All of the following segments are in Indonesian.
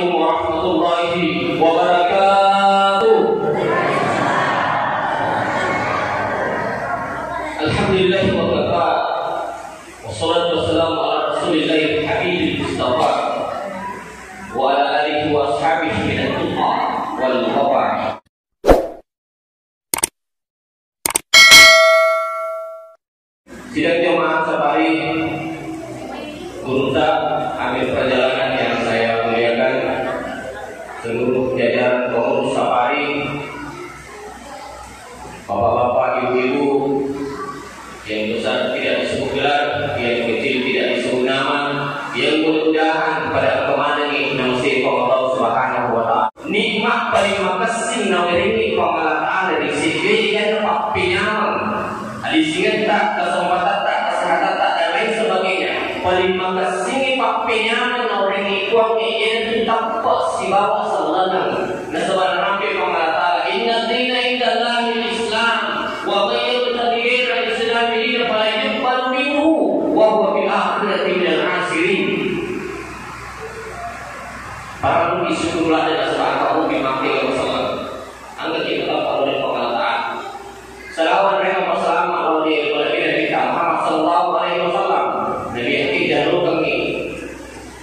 Assalamualaikum warahmatullahi wabarakatuh. Alhamdulillah wa kafa. Wassalatu wassalamu ala Rasulillahil Habibil Mustafa wa ala alihi wa ashabihi minat tuqa wal wafa. Sidang jemaah safari Guru amir perjalanan yang saya muliakan, seluruh jajaran pengurus safari, bapak-bapak, ibu-ibu, yang besar tidak disebut gelar, yang kecil tidak disebut nama, yang mudah-mudahan pada kemana ini nasi Allah Subhanahu wa taala. Nikmat paling makasih nawarini Allah taala di sini dan papinyam. Alisingan tak kesempatan tak kesehatan tak dan lain sebagainya. Paling makasih papinyam nawarini kuang ini tampak si bawa sallallahu. Nasaban ramai Allah taala. Inna dina indallahil Islam wa ghayru tadbir al-Islam dina fala yuqbalu minhu wa huwa bil akhirati minal khasirin. Para nabi syukurlah dan asbahkahu bimakti wa sallam. Angkat kita oleh Allah taala. Salawat dan salam ala Nabi kita Muhammad sallallahu alaihi wasallam. Nabi yang tidak kami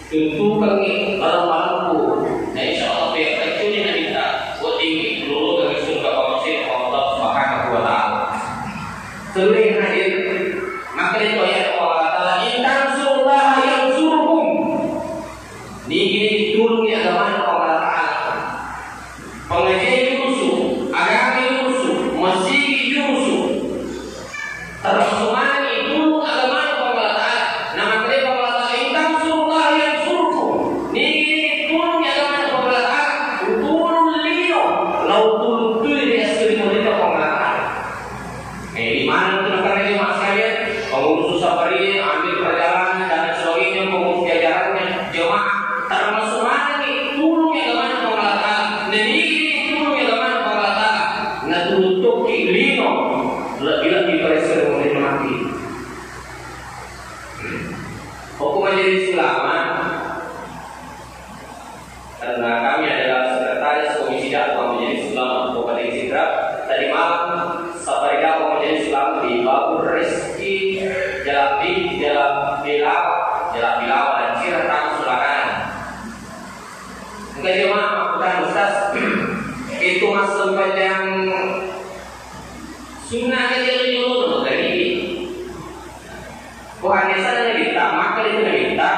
tentu kami malam-malamku. Dan insyaallah biar kecilnya Nabi kita buat tinggi dulu kami surga masjid Allah Subhanahu wa taala. Seluruh hadir maka itu ayat Allah taala intan surah yang suruhum. Niki turun di agama Allah taala. Pengajian musuh, agama musuh, masih musuh. Termasuk itu agama Allah taala. Nama kita Allah taala intan surah yang suruhum. Niki turun di agama Allah taala. Turun lino, lau turun tu di asli mereka Allah taala. Di mana itu karena ini mas kalian pengurus safari ambil perjalanan dan sebagainya, pengurus jajarannya jemaah termasuk ini turun di agama Allah taala. Niki turun di agama Allah taala. Nah tutup lino lebih presiden oleh mati. Hukum majelis ulama karena kami adalah sekretaris komisi dakwah majelis ulama Kabupaten Sidrap. Tadi malam safari dakwah majelis ulama di Babur Rizki Jalan Bilal dan Ciratan Sulakan. Mungkin jemaah maafkan Ustaz itu masuk panjang sunnah jadi dulu dari ini. Bukan sana kita, maka itu kita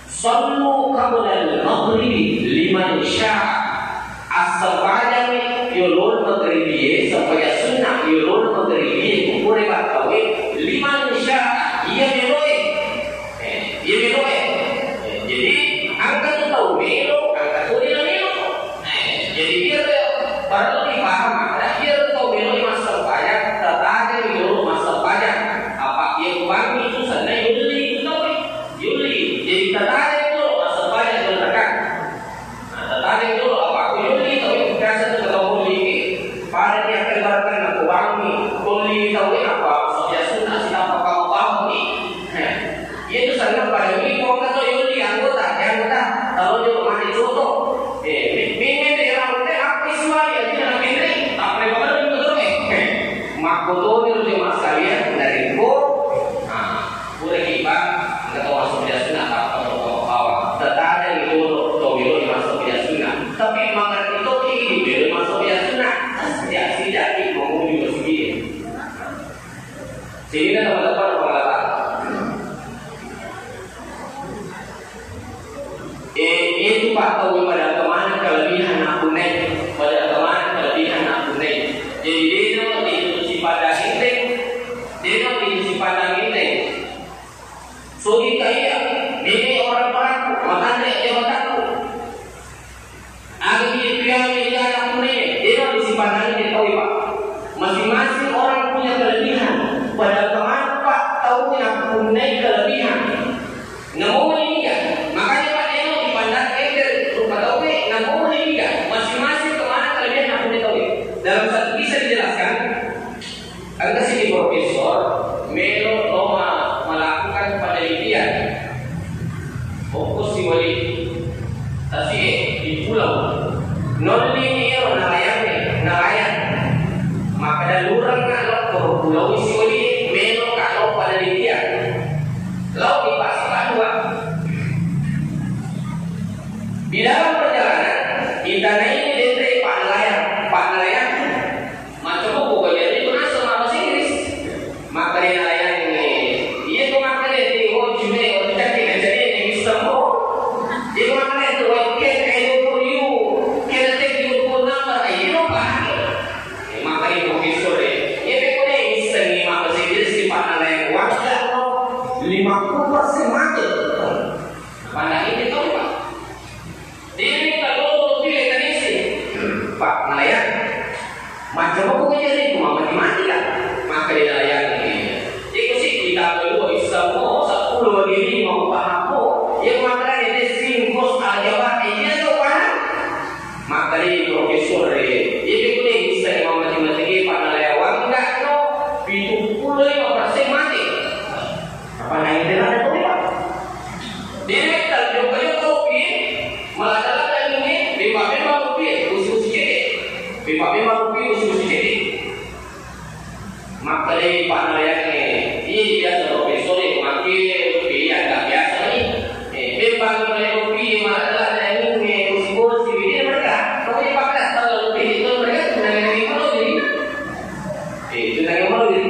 sallu qabla al-maghribi liman syaa. Asal pada yulul maghribi supaya sunnah yulul maghribi boleh bacawe liman syaa. Ia meroe. Jadi angka tahu melo, angka tu dia melo. Jadi dia baru dipaham ada dia tahu melo masuk pajak, tetapi melo masuk pajak. Apa yang uang itu sana yuli tahu yuli. Jadi tetapi itu masuk pajak diletakkan. Nah, tetapi itu apa aku yuli tahu biasa tu kalau yuli. Pada dia keluarkan aku uang ni, yuli tahu apa maksudnya sunnah siapa kau uang ni. Itu sana pada ini kau kata yuli anggota kalau dia mati contoh. Mimi dia orang teh apa suami dia nak beri tak boleh betul betul makoto ni dia sekalian dari ko boleh kita atau masuk dia sunnah atau bawa tetapi itu tobilo masuk dia sunnah tapi mengerti itu ini dia masuk dia sunnah tidak mau juga sendiri sehingga teman-teman mengatakan itu Pak tahu pada kemana kelebihan aku naik, pada kemana kelebihan aku naik. Jadi dia itu si pada ini, dia itu si pada ini. So kita ini orang pelaku, makanya dia berlaku. Agar dia aku naik, dia itu si pada ini tahu Pak. Masing-masing orang punya kelebihan. Pada kemana Pak tahu aku naik kelebihan. Namun ini kan, makanya Pak dia dipandang rupa tahu namun ini kan masing-masing kemana kelebihan aku tahu. Dalam satu bisa dijelaskan. Angka sini profesor Melo Loma melakukan penelitian fokus si wali Tapi di pulau nolini ero nelayan maka dalurang kalau ke pulau Isioli melo kalau pada dia laut di pasar dua di dalam perjalanan kita naik dari pak nelayan macam pokoknya itu nasa bahasa Inggris maka dia nelayan ini dia tu maka dia di wujud dia jadi di Istanbul dia maka dia tu can I do for you can I take your phone number you know pak maka dia profesor dia pekone Islam maka Inggris di pak nelayan wajah 50% mati pandang ini tahu pak dia kalau pilih tadi sih pak nelayan macam apa kerja itu mati lah maka dia nelayan ini itu sih kita perlu semua 10 diri mau paham yang makanya dia sinkros aljabar ini tu kan maka dia profesor dia boleh bisa matematika pak nelayan enggak no 75% mati apa naik dia ada tu pak dia kalau kopi malah dalam ini bima rupiah usus jadi bima rupiah usus jadi maka dari pak nelayan ini biasa profesor makin rupiah agak biasa ni bima rupiah malah dalam ini usus jadi mereka kalau dia pakai kalau rupiah itu mereka tunang yang malu jadi tunang yang malu jadi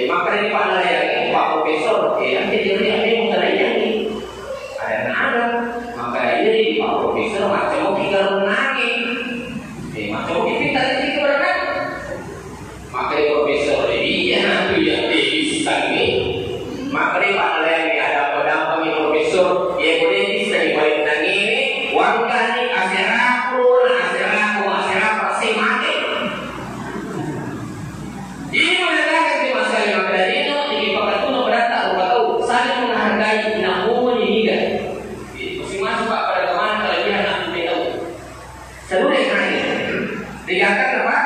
maka dari pak nelayan ini pak profesor nanti dia bukan yang ini ada maka jadi pak profesor macam kita menangi macam kita tadi berapa maka profesor iya tu yang bisa ni maka pak nelayan ni ada pendamping profesor yang boleh bisa dibuat nangi ni wangkan ni aseraku pasti mati ini menandakan di masa yang akan datang ini pakai tu berata tahu saling menghargai namun ini kan masing-masing pak pada kemana kalau dia nak tahu seluruh yang dikatakan apa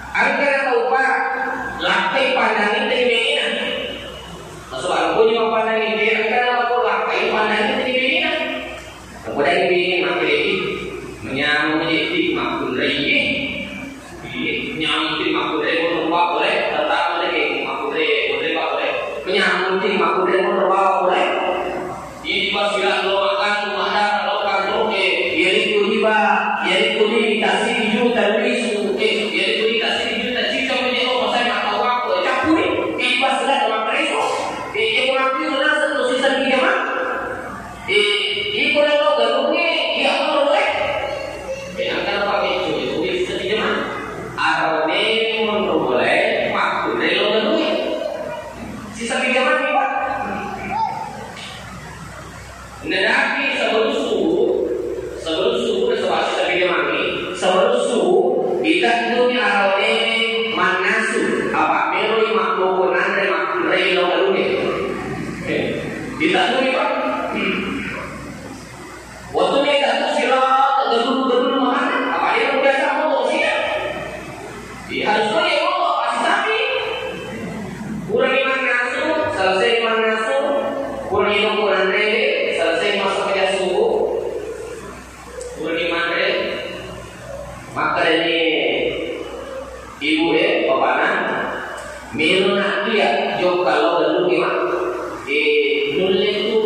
agar tahu pak lakai pandangin dari Medina masuk aku juga pandangin dia agar apa lakai pandangin dari Medina kemudian ini makin menyambung jadi makun raya menyambung jadi makun raya boleh tetap lagi makun raya boleh menyambung jadi makun raya boleh ini masih lo makan rumah darah lo kantor yaitu dikasih juta ribu yaitu dikasih juta cita menjadi masa mata waktu capuri pas sudah dalam preso mengambil nasa tu sisa dia mah kalau lo garuknya dia apa boleh angkat apa itu sisa dia mah arone menurut boleh waktu dari lo garuknya sisa dia mah ni pak Nabi sebelum subuh sebelum subuh kita dunia arone manasu apa meroi makhluk nandre makhluk relo kalune kita dunia pak waktu ni kita sila gedung mana apa dia biasa motor sila harusnya dia motor pasti sapi kurang manasu selesai manasu kurang nandre selesai masuk kerja subuh kurang nandre maka ini ibu bapak nak milna dia jauh kalau dulu gimana dulu itu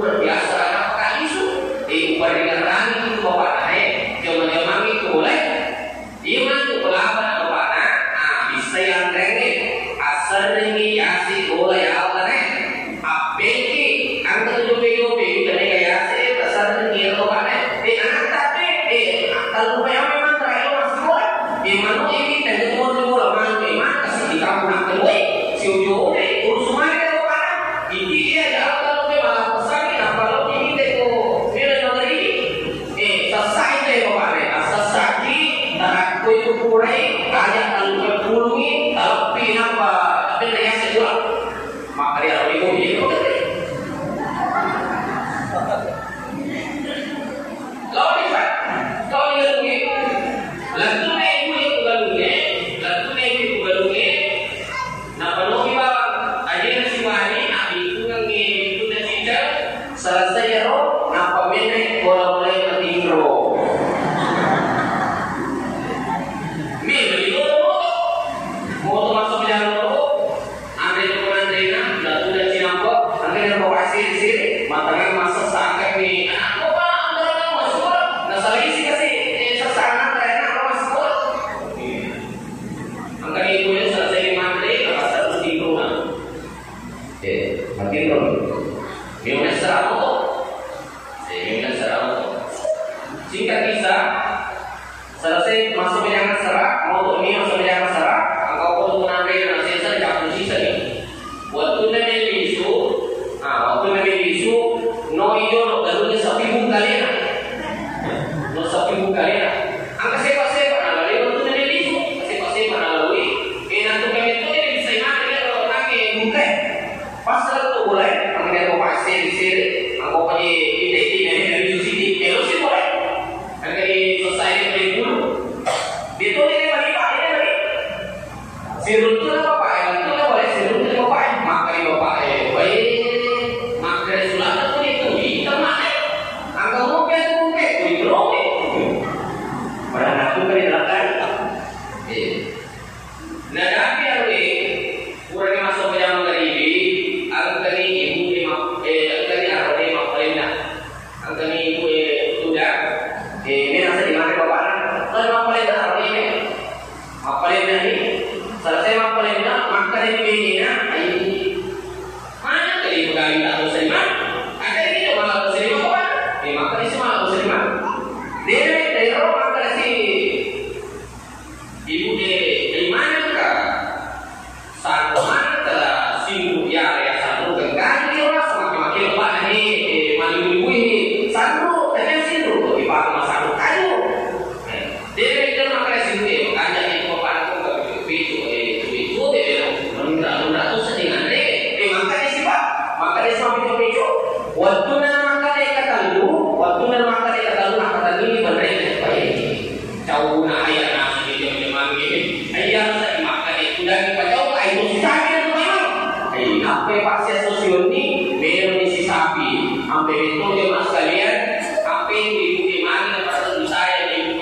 biasa apa isu ubah rani itu bapak nak jaman itu boleh dia mana pelaba bapak nak bisa yang rengit asal rengi yasi boleh apa nak apeki angkat jobe dari yasi asal rengi bapak nak anak tapi kalau memang di mana ini tengok semua orang memang kasih di kampung nak kedua si ujung ni urus semua dia apa ini dia dah kalau memang pesan ni kalau ini tengok dia negeri selesai deh bapak ni selesai tak kau itu purai ajak kalau pulungi tapi apa tapi dia sejual maka dia lebih mudah selesai ro napa menek bola mulai matingro mi beli moto masuk jalan ro ande penandena sudah cinampo angin ro pasir matanya masuk sangkai ni aku pak antara masuk nah salah isi kasih sesana karena ro masuk angka itu ya selesai mandi apa satu tingro matingro Milnya serau, milnya serau. Singkat kisah, selesai masuk bilangan serak, mau ini masuk bilangan serak, angkau perlu menandai dan sensor jatuh sisa ni. Waktu nabi bisu, no iyo no garunya sapi bungkalena, no sapi bungkalena. Angka sepa nalalui waktu nabi bisu, sepa nalalui. Nanti kami itu dia bisa iman kalau nake bungkai, pas tu boleh. Angkau pasir, angkau punya ide dari susi elosi boleh. Angkau selesai dari dulu. Itu ini bagi pak ini lagi. Sirut tu apa pak? Itu tak boleh sirut tu apa? Makan bapak baik. Makan sulat tu itu kita makan. Angkau mungkin berong. Pada nak tu kali lakukan. Nah tapi hari kurang masuk jam dari ini. Angkau ibu sudah ini nasi di mana bapak kalau mapalin dah ini mapalin ini selesai mapalin dah makan ini mana tadi bukan tak tahu serima ada ini tu malah tahu serima apa makan ini semua tahu serima dia dari orang makan si ibu dari mana kah satu mana telah singgung ya satu genggang dia orang semakin lepas ni malu ini satu dengan sindro dipakai masak kayu. Dia itu makan sindro, makanya itu bapak aku nggak begitu dia menunda tu sedingan makanya sih pak, makanya sama itu. Waktu nak makan dia kata lu benar baik. Jauh nak ayah nasi dia memang ini, ayah saya makan itu dan jauh ayah tu sapi tu memang. Apa pasien sosial ni, merah ni si sapi. Hampir itu dia mas kalian apa yang ibu mana pada saya ibu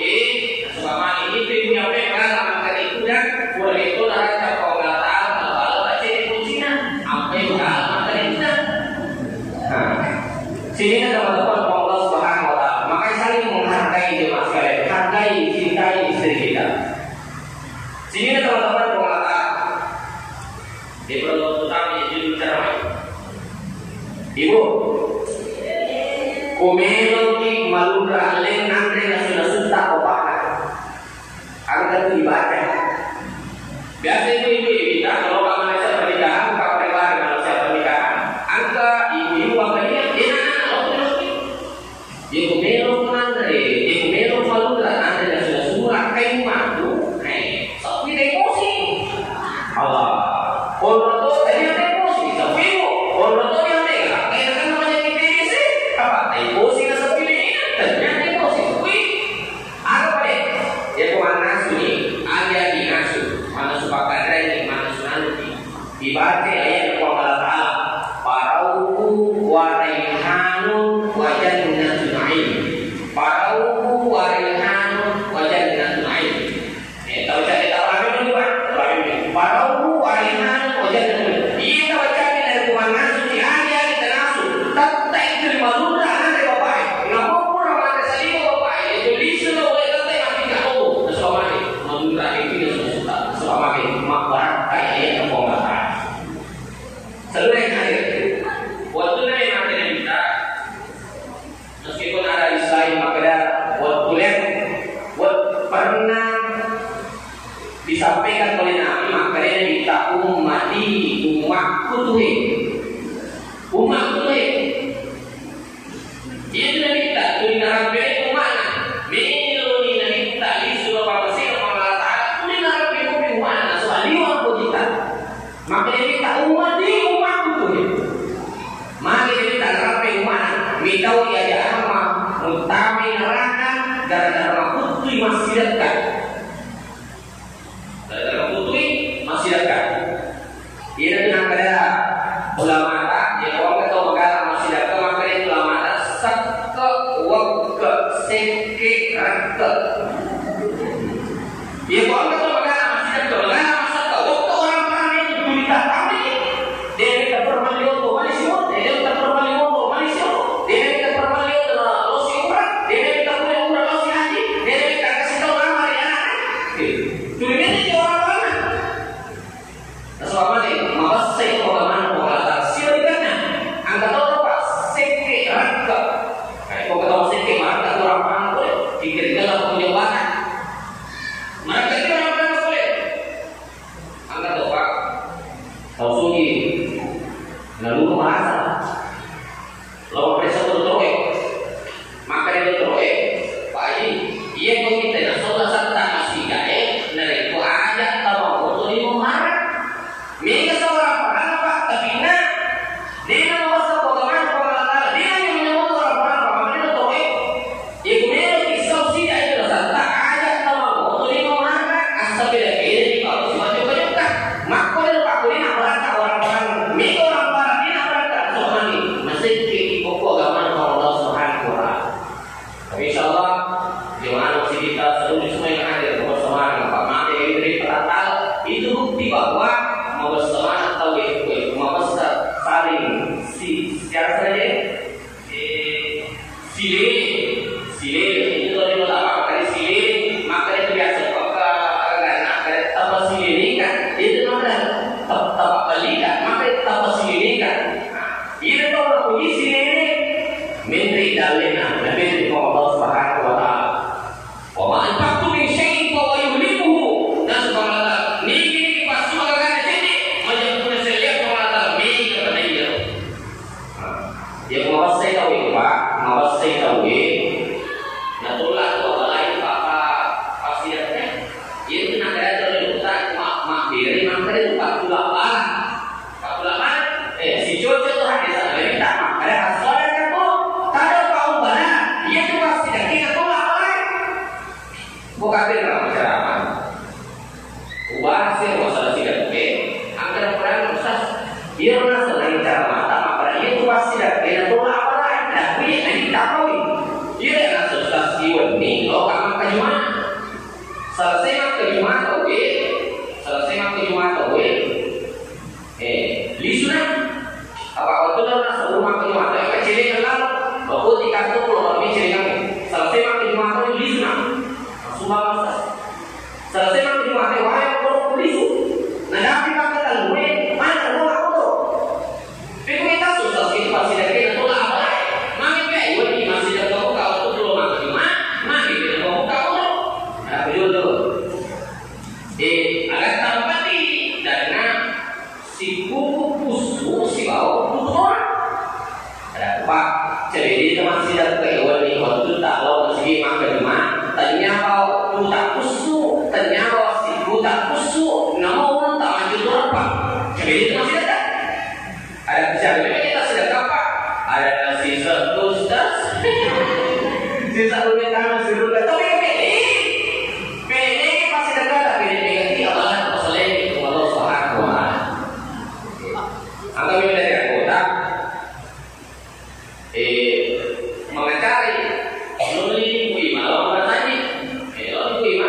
selama ini ibu yang makan makan itu dan boleh itu dah cakap kata kalau baca di kuncinya apa yang makan itu dan sini ada teman-teman Allah Subhanahu Wa Taala makanya saling menghargai dia mas kalian hargai cintai istri kita sini ada teman-teman Allah Taala di perlu utama judul ceramah ibu Kumelo ki malura len andre na sudah opak angka ibadah. Biasa ibu kita kalau kamu saya pernikahan, kamu lebar kalau saya pernikahan, angka ibu makanya dia ibu kumelo malura andre na sudah kayu madu, tapi emosi. Allah, orang tu tadi emosi, tapi orang tu yang mereka, kan namanya apa? Emosi na sa Pilipinas, ternyata emosi. Ano pa rin? Ya kumanaso ni, agya dinaso, manaso pagkadray ni, manaso nanti. Ibate ayan ko malatala, parauku warayhanun wajan natunain. Parauku warayhanun wajan natunain. Tahu saya tak paham itu kan? Parauku warayhanun wajan natunain. Iya tahu saya dari kumanaso ni, agya dinaso. Tatay itu malura nanti bapak. Namun pun orang ada salimu bapak. Itu lisu lo boleh kata yang tidak tahu. Selama ini malura itu sudah selama ini makbar kayak yang pengalaman. Seluruh yang hadir. Waktu nanti mati kita, meskipun ada Islam makanya waktu yang pernah disampaikan oleh Nabi makanya kita umatku tuh. Umat tu dia tidak minta tu nak beri mana melu ni nak minta isu apa pasal Allah Taala tu nak beri mana soal liwan kita maka dia minta umat tu maka dia minta rapi mana minta dia ada ama utami neraka gara-gara putri masih dekat ia dengan pada ulama tak dia orang kata magala masih dekat maka itu seke rangka. Ya kok enggak tuh bagaimana masih ada bagaimana masa tahu orang-orang itu berita kami. Dia kita permalio tuh Malaysia, dia kita permalio tuh Malaysia, dia kita permalio tuh Losi Umrah, dia kita punya Umrah Losi Haji, dia kita kasih tahu nama ya. Tulisannya itu orang-orang. Soalnya nih, maka saya itu bagaimana pengalatan silakannya. Angkat tahu apa? Seke rangka. Kalau ketemu seke maka orang-orang boleh dikira dalam penjelasan. Mereka itu orang-orang boleh. Angkat tahu Pak. Tahu sugi. Lalu merasa. Lalu presiden terus. Maka dia terus. Pak Haji, ia meminta dan saudara serta masih gae. Dari itu aja tahu untuk dimarah. Mereka seorang orang Pak, tapi nah dia merasa bagaimana pengalatan. Dia yang menyebut orang-orang Pak. Mereka terus. Ia kemudian kisah sih itu serta aja tahu untuk dimarah. Asal beda beda kalau semacam juga. Maka dia Pak ini nak berangkat orang-orang. Mereka orang-orang ini nak berangkat soal ini. Masih pokok agama Allah Subhanahu Wa Taala. Tapi insyaallah jemaah masjid kita seluruh semua yang hadir bersama Pak Mati yang diberi peratal itu bukti bahwa mau bersama atau mau saling secara saja sile itu dari apa kali sile maka itu biasa karena apa sile ini kan itu namanya tapak balikan maka tapak sile ini kan ini kalau punya sile ini menteri dalena lebih dari Allah Subhanahu Wa Taala. Wa anfaqtu min syai'in fa yuhlibuhu. Dan subhanallah, ni pas suara sini macam punya seliap subhanallah mei kepada dia. Dia mawas saya tahu Pak, mawas saya tahu nah tulah tu lain Pak pasiatnya. Itu nak ada terus tak mak diri maka dia Pak tulah si Jojo tu hadis ada tak mak ada asal kan tu tak ada kau mana dia tu pasti dah kira tu apa bukan dia nak masyarakat ubah hasil masalah tidak boleh angkat perang ustaz dia merasa lain cara mata maka dia tu pasti dah kira tu apa lain dah punya lagi tak tahu dia nak ustaz siwan ni kalau kamu kejuma selesai mak kejuma tahu selesai mak kejuma tahu lisuna apa waktu dah nak rumah kejuma tahu kecil kenal bahu tiga tu kalau kami cerita selesai mak kejuma tahu lisuna subah masa selesai mak kejuma tahu wahai kalau lisu nah tapi mak kata gue mana rumah aku tu tapi kita susah sih pasti dah kena tu lah apa mami pe ini masih dah tahu kau tu belum mak kejuma mami pe tahu kau tu ada video tu agak tampak ni dana si kuku pusu si bau putu ada Pak jadi dia masih dah kewan ni waktu tak lawan si mak kejuma tanya kau tu tak pusu tanya kau si tu tak pusu nama orang tak maju tu apa jadi dia masih ada bicara kita sudah apa ada sisa ustaz sisa dunia tangan suruh tapi ini masih dekat tapi ini Allah masalah itu Allah Subhanahu Wa Taala angkat ini dari anggota mengacari nuli kuima lawan bertanya lawan kuima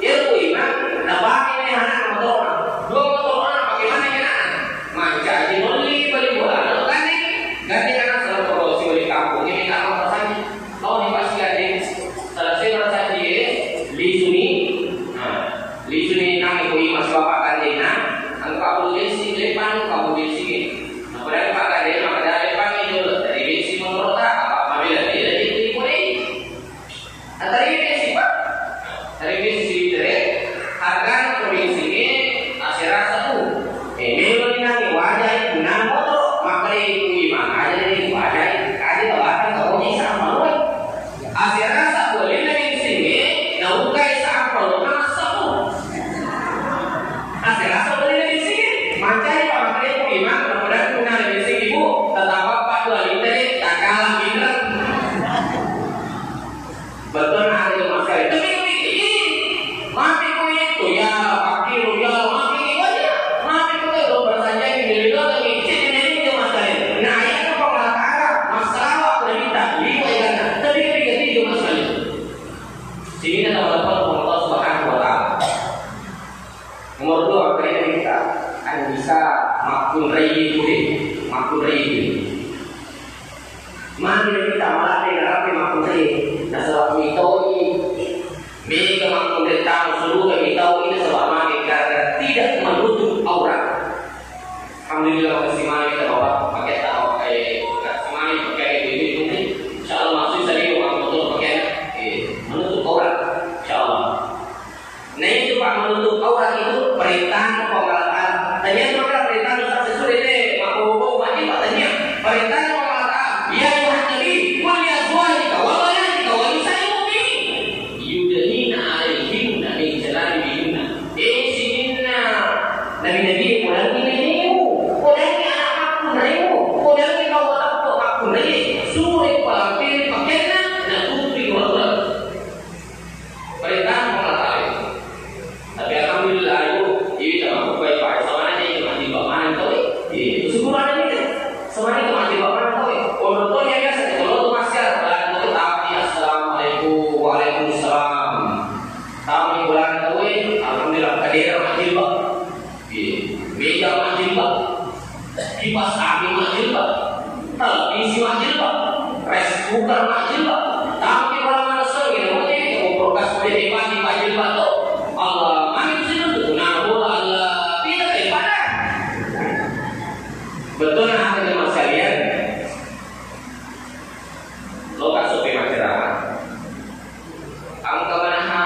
dia kuima nah pakai ini anak motor dua motor anak bagaimana ya anak manja di nuli beli bola lalu ganti anak selalu produksi beli kampung ini kalau rasanya lawan ini pasti ganti selesai merasa dia lisuni kami kuima siapa ganti nah angkat boleh si lepan kamu di sini nah pada pak ganti maka dari lepan itu dari besi motor tak Mari kita malah dengan makmum ini. Nah sebab mitoi, mereka makmum tentang seluruh mitoi ini sebab mari karena tidak menutup aurat. Alhamdulillah kasih mari kita bawa pakai tahu kasih mari pakai ini mungkin. Insyaallah masuk sendiri orang betul pakai menutup aurat. Insyaallah. Nah itu Pak menutup aurat itu perintah pengalaman. Tanya maka perintah sesuai ini makmum wajib tanya perintah. Ya Tuhan Nabi, wal yazwajika wa banatika wa nisa'il mu'minin yudnina 'alaihinna min jalabibihinna. Sinna Nabi kurangi dirimu, kurangi anak aku darimu, kurangi kau atau aku dari suruh pampir pakainya dan tutupi wajah. Perintah mengatakan. Tapi alhamdulillah ini tak baik-baik sama aja yang mati baman tu. Syukur ada ni. Sama ni mati baman tu. Contohnya biasa kalau masih ada tapi assalamualaikum waalaikumsalam. Kami bulan itu alhamdulillah kader majilbah. Meja majilbah. Kipas kami majilbah. Televisi majilbah. Rice cooker majilbah. Tapi kalau mana sering ini progres di pagi majilbah tu. Allah mami sini tu nak bola Allah tidak daripada. Betul nak ada masalah. Loka sope masyarakat. Angka mana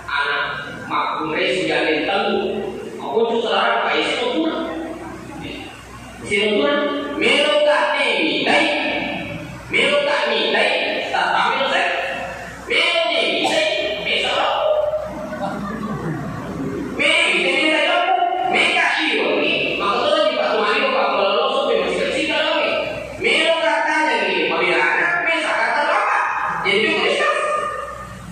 anak makmum resi jalan tangguh. Aku tu selarang pakai sinutuna. Sinutuna meloka ni dai. Meloka ni dai. Tak tahu saya. Melo ni dai. Mesara. Melo ni dai apa? Meka iyo ni. Maka tu di Pak Tumari ko Pak Lolo sope masih kecil lagi. Meloka tanya ni pemilihan. Jadi Indonesia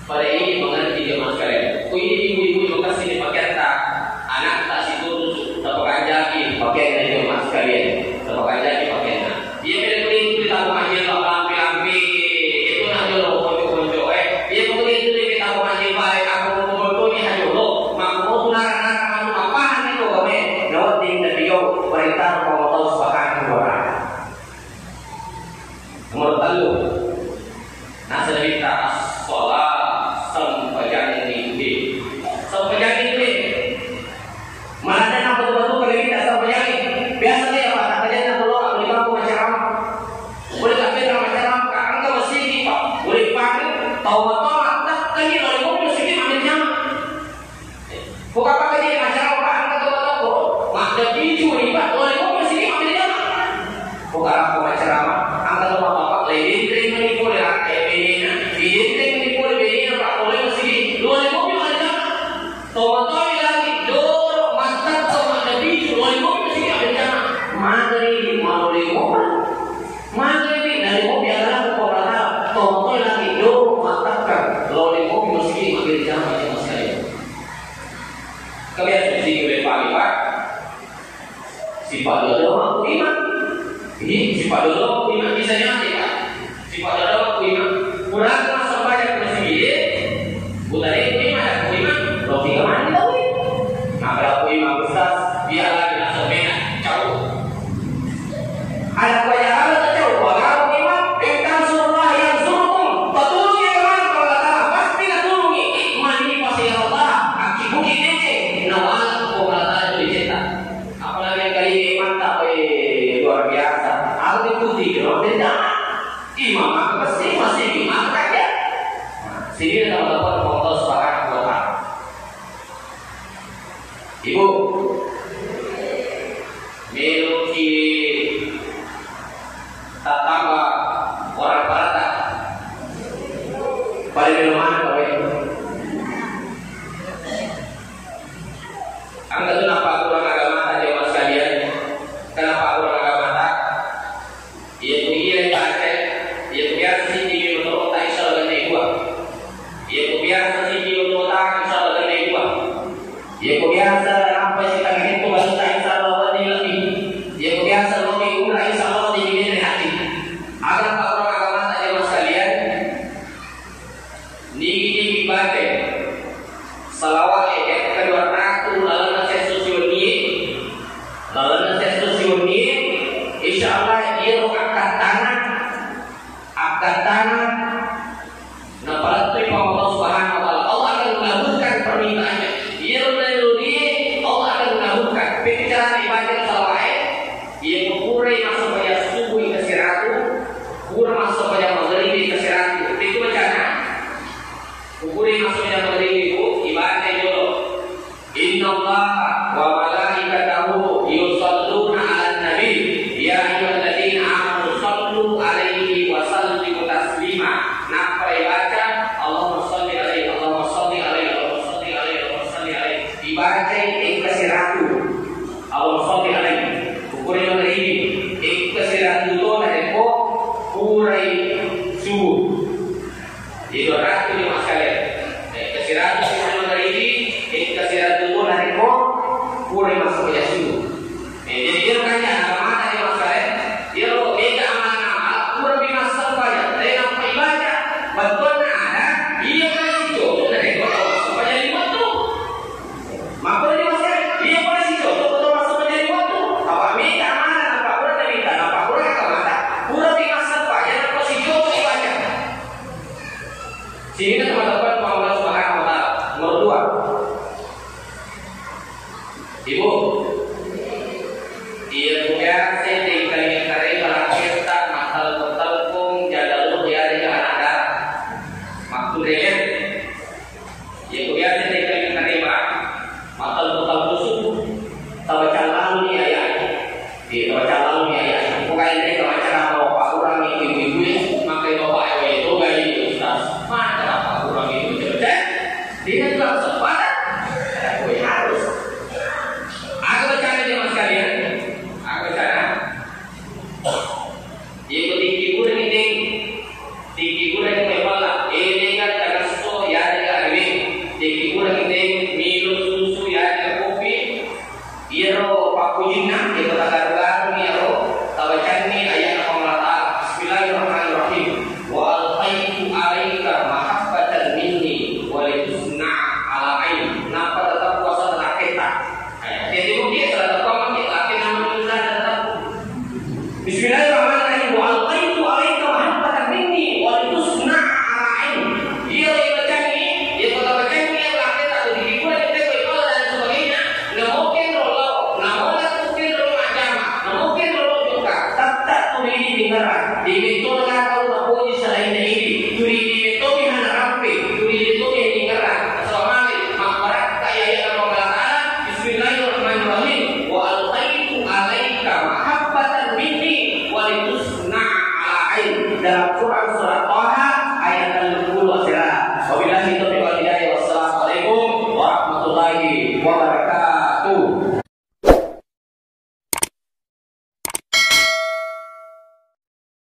pada ini mengerti dia mas kalian. Ibu-ibu bekas ini pakai tak anak tak situ tak pakai jaki pakai dia mas kalian. Tak pakai jaki pakai nak. Dia pilih kita pakai jilbab lampi-lampi itu nak jolo konco-konco dia pilih kita pakai jilbab aku konco ni hanya lo. Mak mau tunang apa ni lo kami. Lewat tinggal dia perintah kalau tahu sepakat orang. Nomor 3 nah cerita sholat sempajang ini mana ada yang betul-betul kalau kita sempajang ini biasanya ya Pak tak kerja nak tolong boleh kamu macam boleh tak kerja macam angka masih ni Pak boleh panggil tahu-tahu tak kerja oleh kamu mesti ambil jama bukan apa kerja macam Pak angka tahu-tahu makna biju ni Pak oleh kamu mesti ambil jama bukan apa macam angka tahu-tahu Pak lain ini boleh sifat dalam iman. Ini sifat dalam iman bisa nyati Pak. Sifat dalam iman. Kurang masa banyak persegi. Bukan ini ada iman. Logika mana tahu? Nah kalau iman besar dia lagi nak semena jauh. Ada kebanyakan tak jauh. Kalau iman tentang surah yang suruh betul yang mana kalau kata pasti nak tulungi. Iman ini pasti Allah. Aki bukit ini nawal kalau dicetak. Apalagi yang kali ini mantap luar biasa. Aku ikuti kalau tidak imam aku pasti masih imam saja. Sini teman-teman foto sepakat buat Ibu miluki tak tambah orang barat paling minuman apa itu? Angkat kenapa kurang agama tadi mas kalian? Kenapa kurang agama tak? Ia punya baca, ia punya sisi untuk tak isal dengan dua. Ia punya sisi untuk tak isal dengan dua. Ia punya apa sih tangan itu baru tak isal dengan lebih. Ia punya lebih ulah isal dengan hati. Agar kurang agama tadi mas kalian. Ni lapangkan tangan. Nah, pada itu Allah Subhanahu wa taala Allah akan mengabulkan permintaannya. Ia meneluni Allah akan mengabulkan. Bicara ibadah lain, ia mengurai masuk pada subuh ke siratu, kurang masuk pada maghrib ke siratu. Itu bencana. Mengurai masuk pada maghrib itu ibadah dulu. Inna Allah wa malaikatahu yusalluna 'alan nabi ya ayyuhalladzina amanu sallu 'alaihi wa sallimu taslima. Nah, baca Allahumma shalli 'alaihi Allahumma shalli 'alaihi Allahumma shalli 'alaihi Allahumma shalli 'alaihi. Dibaca ikasiratu Allahumma shalli 'alaihi. Ukuran yang ini ikasiratu itu ada kok kurai subuh. Itu ratu di masalah. Ikasiratu yang ini ikasiratu itu ada kok kurai masuk ke subuh. Jadi dia kaya mana di masalah. Dia beda amal-amal kurang dimasuk banyak. Dari apa ibadah betul ada dia masih jodoh dari kota masuk menjadi waktu. Maka dia masih dia masih jodoh betul masuk menjadi waktu. Apa minta mana apa kurang minta apa kurang kemana kurang dimasuk banyak apa si jodoh ibadah. Sehingga teman-teman Allah Subhanahu wa taala nomor 2. Ibu dia punya sedih kali kali kita masal telpung jaga lu dia ada maksudnya ya biasa sedih kali kali masal busuk tawacal lalu ni ayat di tawacal lalu ni ayat bukan ini tawacal bapak orang ibu-ibu makai bapak itu gaji ustaz mana bapak orang itu cerdas dia juga sempat harus aku baca dia mas kalian. Ibu tinggi kurang kepala, ini kan jangan so ya ada ini. Tinggi kurang minum susu ya ada kopi. Iro pakujina, iro tagargaru iro tawacan ni ayat Allah. Bismillahirrahmanirrahim. Wa alqaitu alaika mahabbatan minni wa litusna ala ain. Napa tetap puasa raketa. Jadi mungkin salah satu orang kita akan nama tetap. Bismillahirrahmanirrahim. Dalam Quran surah Taha ayat 60 Wabillahi taufiq wal hidayah. Wassalamualaikum warahmatullahi wabarakatuh.